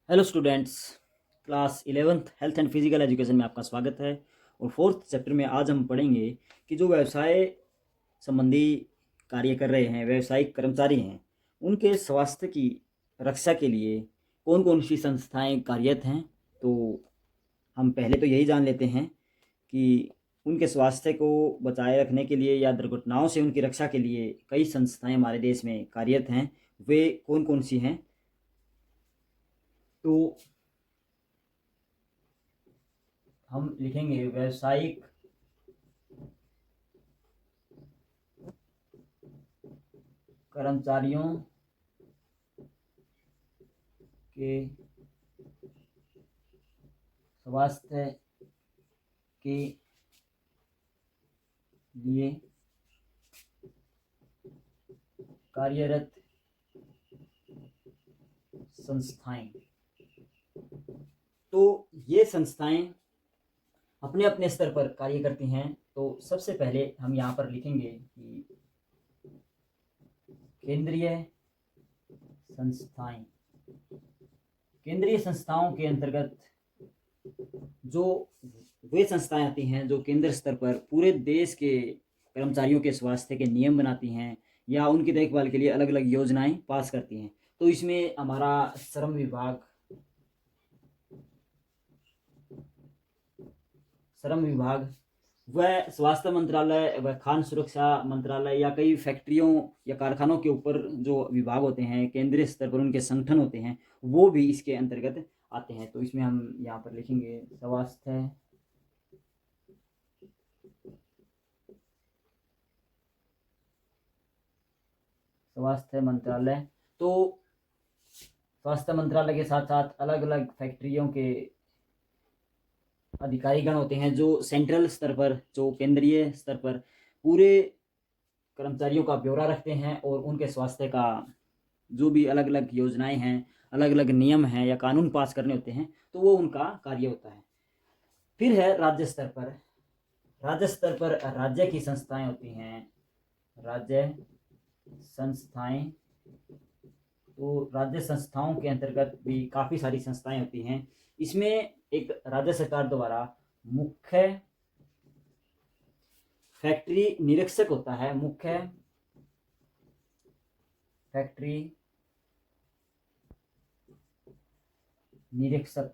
Hello students, class 11th health and physical education में आपका स्वागत है। और फोर्थ चैप्टर में आज हम पढ़ेंगे कि जो व्यवसाय संबंधी कार्य कर रहे हैं, व्यवसायिक कर्मचारी हैं, उनके स्वास्थ्य की रक्षा के लिए कौन कौन सी संस्थाएं कार्यरत हैं। तो हम पहले तो यही जान लेते हैं कि उनके स्वास्थ्य को बचाए रखने के लिए या दुर्घटनाओं से उनकी रक्षा के लिए कई संस्थाएं हमारे देश में कार्यरत हैं। वे कौन कौन सी हैं? तो हम लिखेंगे व्यावसायिक कर्मचारियों के स्वास्थ्य के लिए कार्यरत संस्थाएं। तो ये संस्थाएं अपने अपने स्तर पर कार्य करती हैं। तो सबसे पहले हम यहाँ पर लिखेंगे कि केंद्रीय संस्थाएं। केंद्रीय संस्थाओं के अंतर्गत जो वे संस्थाएं आती हैं जो केंद्र स्तर पर पूरे देश के कर्मचारियों के स्वास्थ्य के नियम बनाती हैं या उनकी देखभाल के लिए अलग अलग योजनाएं पास करती हैं। तो इसमें हमारा श्रम विभाग व स्वास्थ्य मंत्रालय व खाद्य सुरक्षा मंत्रालय या कई फैक्ट्रियों या कारखानों के ऊपर जो विभाग होते हैं, केंद्रीय स्तर पर उनके संगठन होते हैं, वो भी इसके अंतर्गत आते हैं। तो इसमें हम यहाँ पर लिखेंगे स्वास्थ्य मंत्रालय। तो स्वास्थ्य मंत्रालय के साथ साथ अलग अलग फैक्ट्रियों के अधिकारीगण होते हैं जो सेंट्रल स्तर पर, जो केंद्रीय स्तर पर पूरे कर्मचारियों का ब्यौरा रखते हैं और उनके स्वास्थ्य का जो भी अलग अलग योजनाएं हैं, अलग अलग नियम हैं या कानून पास करने होते हैं, तो वो उनका कार्य होता है। फिर है राज्य स्तर पर। राज्य स्तर पर राज्य की संस्थाएं होती हैं, राज्य संस्थाएं। तो राज्य संस्थाओं के अंतर्गत भी काफ़ी सारी संस्थाएं होती हैं। इसमें एक राज्य सरकार द्वारा मुख्य फैक्ट्री निरीक्षक होता है, मुख्य फैक्ट्री निरीक्षक।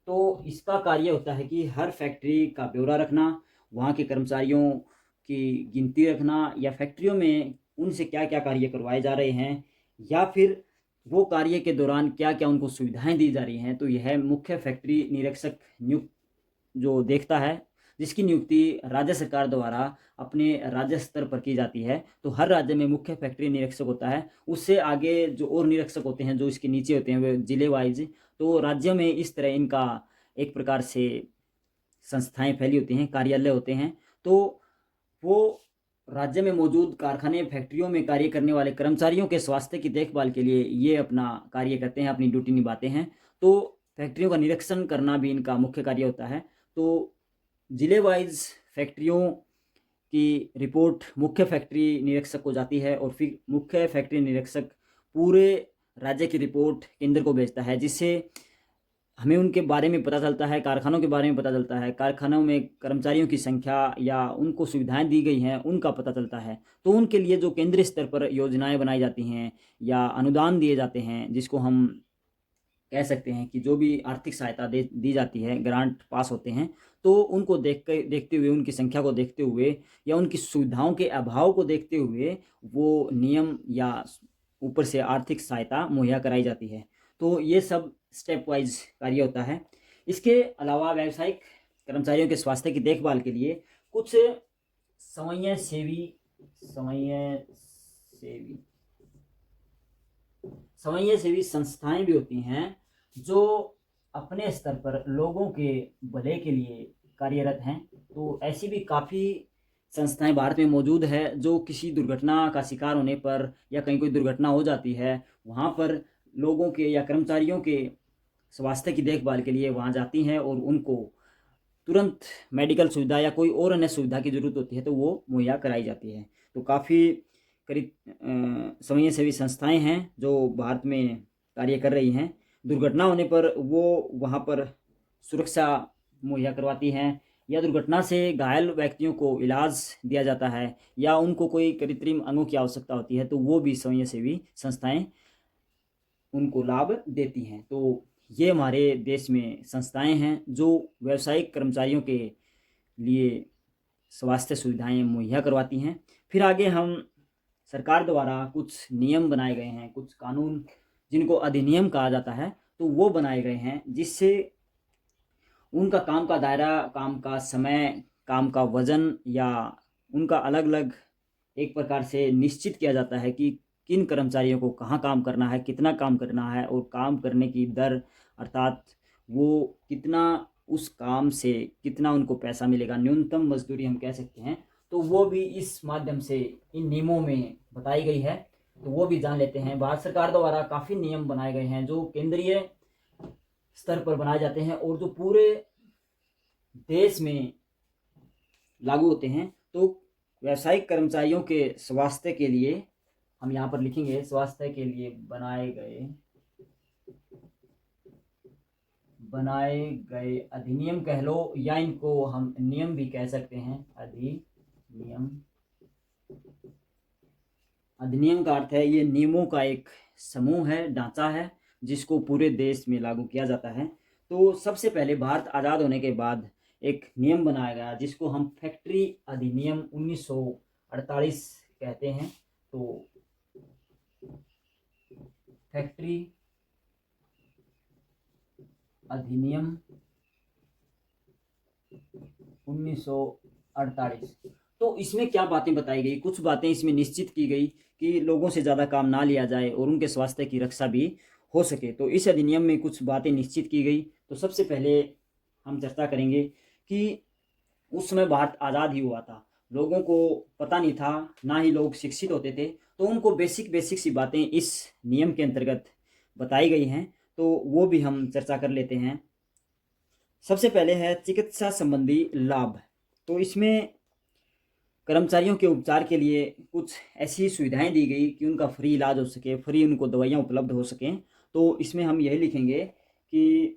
तो इसका कार्य होता है कि हर फैक्ट्री का ब्यौरा रखना, वहाँ के कर्मचारियों की गिनती रखना या फैक्ट्रियों में उनसे क्या क्या कार्य करवाए जा रहे हैं या फिर वो कार्य के दौरान क्या क्या उनको सुविधाएं दी जा रही हैं। तो यह मुख्य फैक्ट्री निरीक्षक नियुक्त जो देखता है, जिसकी नियुक्ति राज्य सरकार द्वारा अपने राज्य स्तर पर की जाती है। तो हर राज्य में मुख्य फैक्ट्री निरीक्षक होता है। उससे आगे जो और निरीक्षक होते हैं जो इसके नीचे होते हैं वे जिले वाइज। तो राज्यों में इस तरह इनका एक प्रकार से संस्थाएं फैली होती हैं, कार्यालय होते हैं। तो वो राज्य में मौजूद कारखाने फैक्ट्रियों में कार्य करने वाले कर्मचारियों के स्वास्थ्य की देखभाल के लिए ये अपना कार्य करते हैं, अपनी ड्यूटी निभाते हैं। तो फैक्ट्रियों का निरीक्षण करना भी इनका मुख्य कार्य होता है। तो जिले वाइज फैक्ट्रियों की रिपोर्ट मुख्य फैक्ट्री निरीक्षक को जाती है और फिर मुख्य फैक्ट्री निरीक्षक पूरे राज्य की रिपोर्ट केंद्र को भेजता है, जिससे हमें उनके बारे में पता चलता है, कारखानों के बारे में पता चलता है, कारखानों में कर्मचारियों की संख्या या उनको सुविधाएं दी गई हैं उनका पता चलता है। तो उनके लिए जो केंद्रीय स्तर पर योजनाएं बनाई जाती हैं या अनुदान दिए जाते हैं, जिसको हम कह सकते हैं कि जो भी आर्थिक सहायता दी जाती है, ग्रांट पास होते हैं, तो उनको देखते हुए, उनकी संख्या को देखते हुए या उनकी सुविधाओं के अभाव को देखते हुए वो नियम या ऊपर से आर्थिक सहायता मुहैया कराई जाती है। तो ये सब स्टेप वाइज कार्य होता है। इसके अलावा व्यावसायिक कर्मचारियों के स्वास्थ्य की देखभाल के लिए कुछ समन्वय सेवी संस्थाएं भी होती हैं जो अपने स्तर पर लोगों के भले के लिए कार्यरत हैं। तो ऐसी भी काफ़ी संस्थाएं भारत में मौजूद है जो किसी दुर्घटना का शिकार होने पर या कहीं कोई दुर्घटना हो जाती है, वहाँ पर लोगों के या कर्मचारियों के स्वास्थ्य की देखभाल के लिए वहाँ जाती हैं और उनको तुरंत मेडिकल सुविधा या कोई और अन्य सुविधा की ज़रूरत होती है तो वो मुहैया कराई जाती है। तो काफ़ी करीब समाज सेवी संस्थाएं हैं जो भारत में कार्य कर रही हैं। दुर्घटना होने पर वो वहाँ पर सुरक्षा मुहैया करवाती हैं, या दुर्घटना से घायल व्यक्तियों को इलाज दिया जाता है, या उनको कोई कृत्रिम अंगों की आवश्यकता होती है तो वो भी स्वयंसेवी संस्थाएं उनको लाभ देती हैं। तो ये हमारे देश में संस्थाएं हैं जो व्यावसायिक कर्मचारियों के लिए स्वास्थ्य सुविधाएं मुहैया करवाती हैं। फिर आगे हम सरकार द्वारा कुछ नियम बनाए गए हैं, कुछ कानून जिनको अधिनियम कहा जाता है, तो वो बनाए गए हैं जिससे उनका काम का दायरा, काम का समय, काम का वजन या उनका अलग अलग एक प्रकार से निश्चित किया जाता है कि किन कर्मचारियों को कहाँ काम करना है, कितना काम करना है, और काम करने की दर, अर्थात वो कितना, उस काम से कितना उनको पैसा मिलेगा, न्यूनतम मजदूरी हम कह सकते हैं, तो वो भी इस माध्यम से इन नियमों में बताई गई है। तो वो भी जान लेते हैं। भारत सरकार द्वारा काफ़ी नियम बनाए गए हैं जो केंद्रीय स्तर पर बनाए जाते हैं और जो पूरे देश में लागू होते हैं। तो व्यावसायिक कर्मचारियों के स्वास्थ्य के लिए हम यहाँ पर लिखेंगे, स्वास्थ्य के लिए बनाए गए अधिनियम कह लो, या इनको हम नियम भी कह सकते हैं। अधिनियम का अर्थ है ये नियमों का एक समूह है, ढांचा है, जिसको पूरे देश में लागू किया जाता है। तो सबसे पहले भारत आज़ाद होने के बाद एक नियम बनाया गया जिसको हम फैक्ट्री अधिनियम 1948 कहते हैं। तो फैक्ट्री अधिनियम 1948, तो इसमें क्या बातें बताई गई, कुछ बातें इसमें निश्चित की गई कि लोगों से ज़्यादा काम ना लिया जाए और उनके स्वास्थ्य की रक्षा भी हो सके। तो इस अधिनियम में कुछ बातें निश्चित की गई। तो सबसे पहले हम चर्चा करेंगे कि उस समय भारत आज़ाद ही हुआ था, लोगों को पता नहीं था, ना ही लोग शिक्षित होते थे, तो उनको बेसिक बेसिक सी बातें इस नियम के अंतर्गत बताई गई हैं। तो वो भी हम चर्चा कर लेते हैं। सबसे पहले है चिकित्सा संबंधी लाभ। तो इसमें कर्मचारियों के उपचार के लिए कुछ ऐसी सुविधाएं दी गई कि उनका फ्री इलाज हो सके, फ्री उनको दवाइयाँ उपलब्ध हो सकें। तो इसमें हम यही लिखेंगे कि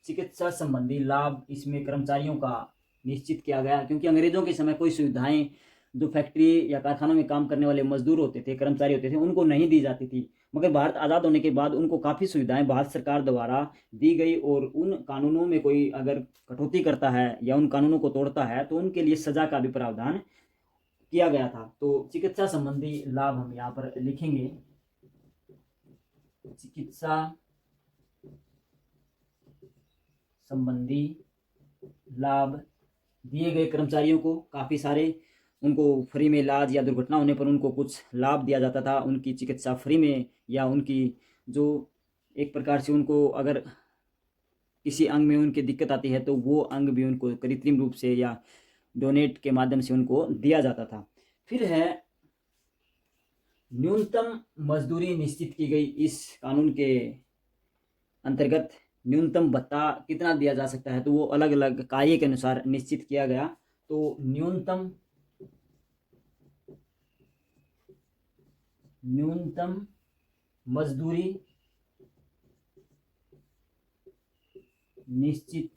चिकित्सा संबंधी लाभ इसमें कर्मचारियों का निश्चित किया गया, क्योंकि अंग्रेजों के समय कोई सुविधाएं जो फैक्ट्री या कारखानों में काम करने वाले मजदूर होते थे, कर्मचारी होते थे, उनको नहीं दी जाती थी। मगर भारत आज़ाद होने के बाद उनको काफ़ी सुविधाएं भारत सरकार द्वारा दी गई, और उन कानूनों में कोई अगर कटौती करता है या उन कानूनों को तोड़ता है तो उनके लिए सजा का भी प्रावधान किया गया था। तो चिकित्सा संबंधी लाभ हम यहाँ पर लिखेंगे, चिकित्सा संबंधी लाभ दिए गए कर्मचारियों को काफ़ी सारे, उनको फ्री में इलाज या दुर्घटना होने पर उनको कुछ लाभ दिया जाता था, उनकी चिकित्सा फ्री में, या उनकी जो एक प्रकार से उनको अगर किसी अंग में उनकी दिक्कत आती है तो वो अंग भी उनको कृत्रिम रूप से या डोनेट के माध्यम से उनको दिया जाता था। फिर है न्यूनतम मजदूरी निश्चित की गई इस कानून के अंतर्गत। न्यूनतम भत्ता कितना दिया जा सकता है तो वो अलग अलग कार्य के अनुसार निश्चित किया गया। तो न्यूनतम मजदूरी निश्चित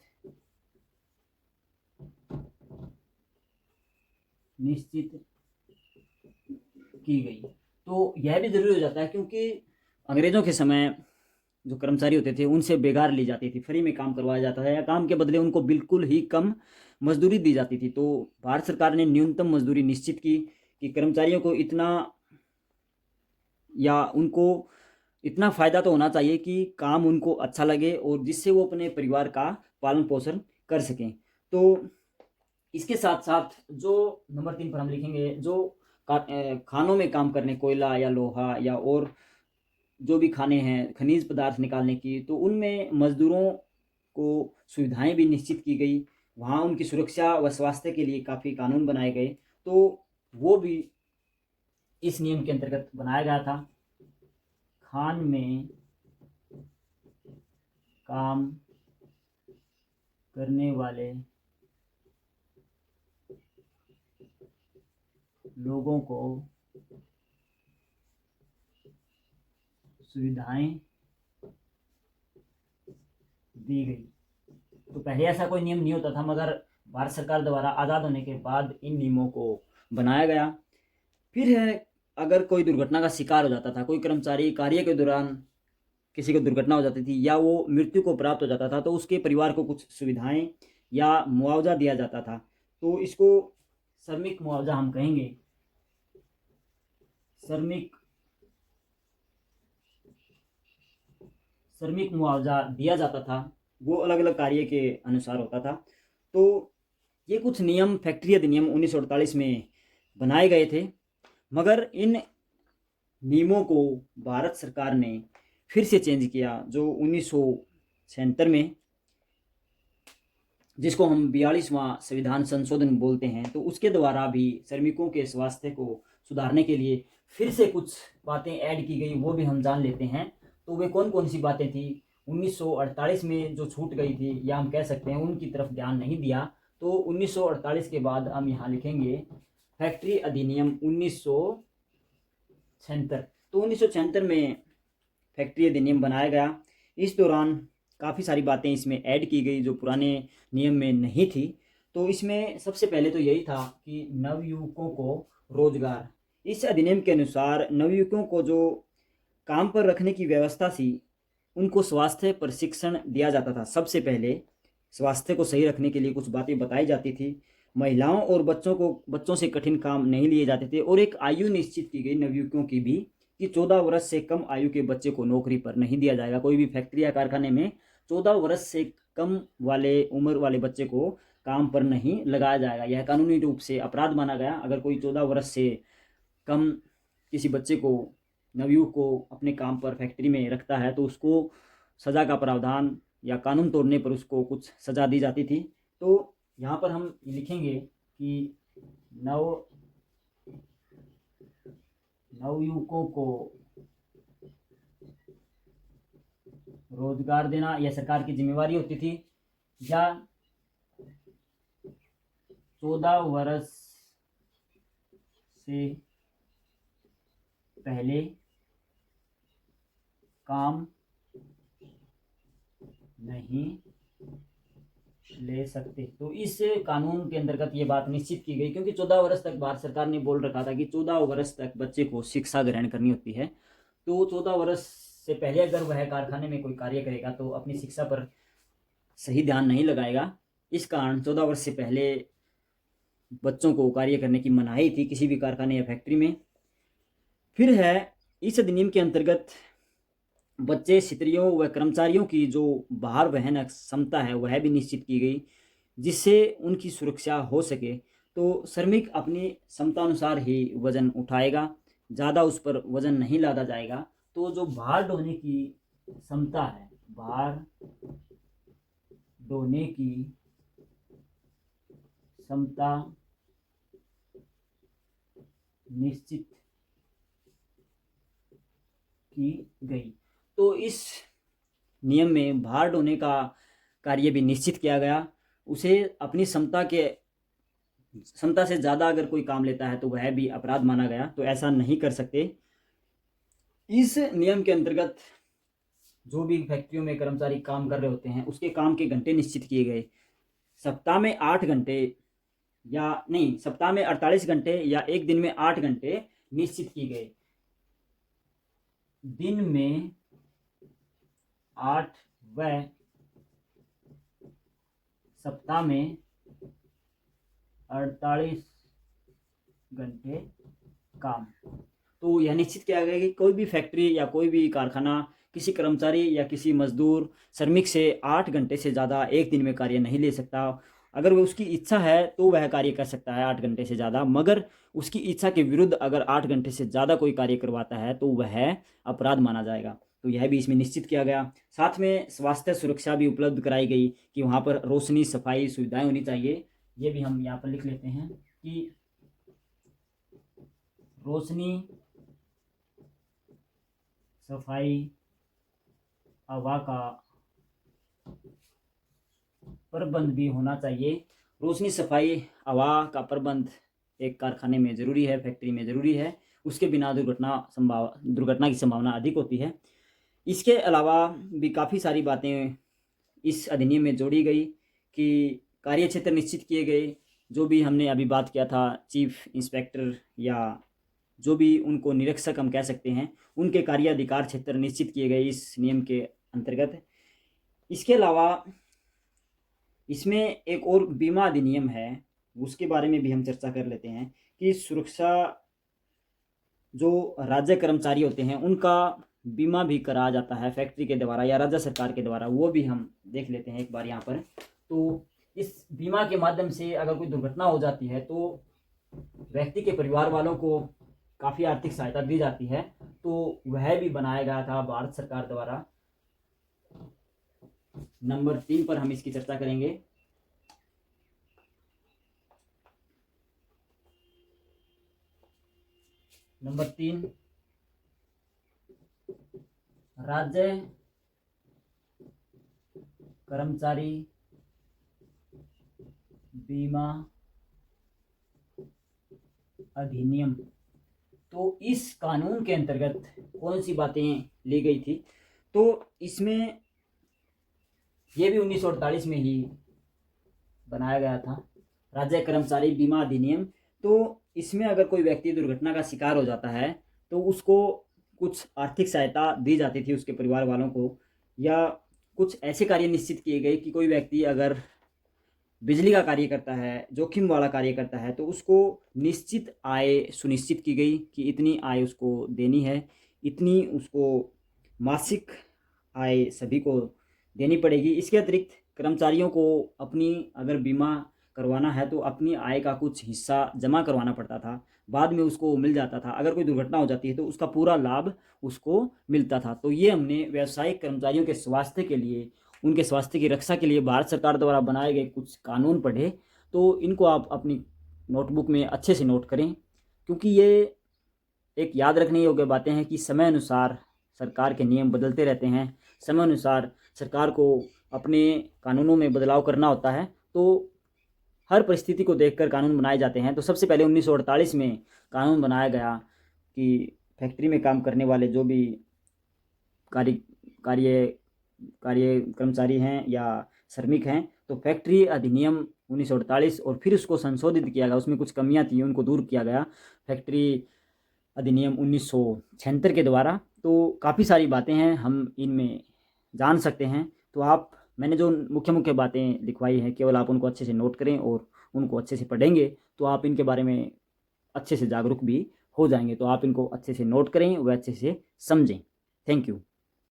की गई। तो यह भी जरूरी हो जाता है क्योंकि अंग्रेजों के समय जो कर्मचारी होते थे उनसे बेगार ली जाती थी, फ्री में काम करवाया जाता था, या काम के बदले उनको बिल्कुल ही कम मजदूरी दी जाती थी। तो भारत सरकार ने न्यूनतम मजदूरी निश्चित की कि कर्मचारियों को इतना, या उनको इतना फ़ायदा तो होना चाहिए कि काम उनको अच्छा लगे और जिससे वो अपने परिवार का पालन पोषण कर सकें। तो इसके साथ साथ जो नंबर 3 पर हम लिखेंगे, जो खानों में काम करने, कोयला या लोहा या और जो भी खाने हैं, खनिज पदार्थ निकालने की, तो उनमें मजदूरों को सुविधाएं भी निश्चित की गई। वहाँ उनकी सुरक्षा व स्वास्थ्य के लिए काफ़ी कानून बनाए गए। तो वो भी इस नियम के अंतर्गत बनाया गया था। खान में काम करने वाले लोगों को सुविधाएं दी गई। तो पहले ऐसा कोई नियम नहीं होता था, मगर भारत सरकार द्वारा आज़ाद होने के बाद इन नियमों को बनाया गया। फिर है, अगर कोई दुर्घटना का शिकार हो जाता था, कोई कर्मचारी कार्य के दौरान किसी को दुर्घटना हो जाती थी या वो मृत्यु को प्राप्त हो जाता था, तो उसके परिवार को कुछ सुविधाएं या मुआवजा दिया जाता था। तो इसको श्रमिक मुआवजा हम कहेंगे। श्रमिक मुआवजा दिया जाता था, वो अलग अलग कार्य के अनुसार होता था। तो ये कुछ नियम फैक्ट्री अधिनियम 1948 में बनाए गए थे, मगर इन नियमों को भारत सरकार ने फिर से चेंज किया जो 1976 में, जिसको हम 42वां संविधान संशोधन बोलते हैं। तो उसके द्वारा भी श्रमिकों के स्वास्थ्य को सुधारने के लिए फिर से कुछ बातें ऐड की गई, वो भी हम जान लेते हैं। तो वे कौन कौन सी बातें थी? 1948 में जो छूट गई थी, या हम कह सकते हैं उनकी तरफ ध्यान नहीं दिया। तो 1948 के बाद हम यहाँ लिखेंगे फैक्ट्री अधिनियम 1976। तो 1976 में फैक्ट्री अधिनियम बनाया गया। इस दौरान काफ़ी सारी बातें इसमें ऐड की गई जो पुराने नियम में नहीं थी। तो इसमें सबसे पहले तो यही था कि नवयुवकों को रोजगार। इस अधिनियम के अनुसार नवयुवकों को जो काम पर रखने की व्यवस्था थी, उनको स्वास्थ्य प्रशिक्षण दिया जाता था। सबसे पहले स्वास्थ्य को सही रखने के लिए कुछ बातें बताई जाती थी। महिलाओं और बच्चों से कठिन काम नहीं लिए जाते थे, और एक आयु निश्चित की गई नवयुवकों की भी कि 14 वर्ष से कम आयु के बच्चे को नौकरी पर नहीं दिया जाएगा। कोई भी फैक्ट्री या कारखाने में 14 वर्ष से कम वाले उम्र वाले बच्चे को काम पर नहीं लगाया जाएगा। यह कानूनी रूप से अपराध माना गया। अगर कोई 14 वर्ष से कम किसी बच्चे को, नवयुवक को अपने काम पर फैक्ट्री में रखता है, तो उसको सज़ा का प्रावधान या कानून तोड़ने पर उसको कुछ सज़ा दी जाती थी। तो यहाँ पर हम लिखेंगे कि नवयुवकों को रोजगार देना यह सरकार की जिम्मेवारी होती थी। या 14 वर्ष से पहले काम नहीं ले सकते। तो इस कानून के अंतर्गत ये बात निश्चित की गई, क्योंकि 14 वर्ष तक भारत सरकार ने बोल रखा था कि 14 वर्ष तक बच्चे को शिक्षा ग्रहण करनी होती है। तो 14 वर्ष से पहले अगर वह कारखाने में कोई कार्य करेगा तो अपनी शिक्षा पर सही ध्यान नहीं लगाएगा। इस कारण 14 वर्ष से पहले बच्चों को कार्य करने की मनाही थी किसी भी कारखाने या फैक्ट्री में। फिर है, इस अधिनियम के अंतर्गत बच्चे, स्त्रियों व कर्मचारियों की जो भार वहन क्षमता है वह भी निश्चित की गई, जिससे उनकी सुरक्षा हो सके। तो श्रमिक अपनी क्षमता अनुसार ही वजन उठाएगा, ज़्यादा उस पर वजन नहीं लादा जाएगा। तो जो भार ढोने की क्षमता है, भार ढोने की क्षमता निश्चित की गई। तो इस नियम में भार ढोने का कार्य भी निश्चित किया गया। उसे अपनी क्षमता से ज़्यादा अगर कोई काम लेता है तो वह भी अपराध माना गया। तो ऐसा नहीं कर सकते। इस नियम के अंतर्गत जो भी फैक्ट्रियों में कर्मचारी काम कर रहे होते हैं उसके काम के घंटे निश्चित किए गए। सप्ताह में 8 घंटे या नहीं, सप्ताह में 48 घंटे या एक दिन में 8 घंटे निश्चित किए गए। दिन में 8 व सप्ताह में 48 घंटे काम। तो यह निश्चित किया गया कि कोई भी फैक्ट्री या कोई भी कारखाना किसी कर्मचारी या किसी मजदूर श्रमिक से 8 घंटे से ज़्यादा एक दिन में कार्य नहीं ले सकता। अगर वह उसकी इच्छा है तो वह कार्य कर सकता है 8 घंटे से ज़्यादा, मगर उसकी इच्छा के विरुद्ध अगर 8 घंटे से ज़्यादा कोई कार्य करवाता है तो वह अपराध माना जाएगा। तो यह भी इसमें निश्चित किया गया। साथ में स्वास्थ्य सुरक्षा भी उपलब्ध कराई गई कि वहाँ पर रोशनी, सफाई, सुविधाएं होनी चाहिए। ये भी हम यहाँ पर लिख लेते हैं कि रोशनी, सफाई, हवा का प्रबंध भी होना चाहिए। रोशनी, सफाई, हवा का प्रबंध एक कारखाने में ज़रूरी है, फैक्ट्री में ज़रूरी है। उसके बिना दुर्घटना की संभावना अधिक होती है। इसके अलावा भी काफ़ी सारी बातें इस अधिनियम में जोड़ी गई कि कार्य क्षेत्र निश्चित किए गए। जो भी हमने अभी बात किया था, चीफ इंस्पेक्टर या जो भी उनको निरीक्षक हम कह सकते हैं, उनके कार्य अधिकार क्षेत्र निश्चित किए गए इस नियम के अंतर्गत। इसके अलावा इसमें एक और बीमा अधिनियम है, उसके बारे में भी हम चर्चा कर लेते हैं कि सुरक्षा जो राज्य कर्मचारी होते हैं उनका बीमा भी कराया जाता है फैक्ट्री के द्वारा या राज्य सरकार के द्वारा, वो भी हम देख लेते हैं एक बार यहाँ पर। तो इस बीमा के माध्यम से अगर कोई दुर्घटना हो जाती है तो व्यक्ति के परिवार वालों को काफ़ी आर्थिक सहायता दी जाती है। तो वह भी बनाया गया था भारत सरकार द्वारा। नंबर 3 पर हम इसकी चर्चा करेंगे। नंबर 3, राज्य कर्मचारी बीमा अधिनियम। तो इस कानून के अंतर्गत कौन सी बातें ली गई थी? तो इसमें ये भी 1948 में ही बनाया गया था, राज्य कर्मचारी बीमा अधिनियम। तो इसमें अगर कोई व्यक्ति दुर्घटना का शिकार हो जाता है तो उसको कुछ आर्थिक सहायता दी जाती थी उसके परिवार वालों को, या कुछ ऐसे कार्य निश्चित किए गए कि कोई व्यक्ति अगर बिजली का कार्य करता है, जोखिम वाला कार्य करता है, तो उसको निश्चित आय सुनिश्चित की गई कि इतनी आय उसको देनी है, इतनी उसको मासिक आय सभी को देनी पड़ेगी। इसके अतिरिक्त कर्मचारियों को अपनी अगर बीमा करवाना है तो अपनी आय का कुछ हिस्सा जमा करवाना पड़ता था, बाद में उसको मिल जाता था। अगर कोई दुर्घटना हो जाती है तो उसका पूरा लाभ उसको मिलता था। तो ये हमने व्यावसायिक कर्मचारियों के स्वास्थ्य के लिए, उनके स्वास्थ्य की रक्षा के लिए भारत सरकार द्वारा बनाए गए कुछ कानून पढ़े। तो इनको आप अपनी नोटबुक में अच्छे से नोट करें, क्योंकि ये एक याद रखने योग्य बातें हैं कि समय अनुसार सरकार के नियम बदलते रहते हैं, समय अनुसार सरकार को अपने कानूनों में बदलाव करना होता है। तो हर परिस्थिति को देखकर कानून बनाए जाते हैं। तो सबसे पहले 1948 में कानून बनाया गया कि फैक्ट्री में काम करने वाले जो भी कार्य कार्य कार्य कर्मचारी हैं या श्रमिक हैं, तो फैक्ट्री अधिनियम 1948, और फिर उसको संशोधित किया गया, उसमें कुछ कमियां थी उनको दूर किया गया फैक्ट्री अधिनियम 1976 के द्वारा। तो काफ़ी सारी बातें हैं हम इनमें जान सकते हैं। तो आप, मैंने जो मुख्य मुख्य बातें लिखवाई हैं, केवल आप उनको अच्छे से नोट करें और उनको अच्छे से पढ़ेंगे तो आप इनके बारे में अच्छे से जागरूक भी हो जाएंगे। तो आप इनको अच्छे से नोट करें व अच्छे से समझें। Thank you.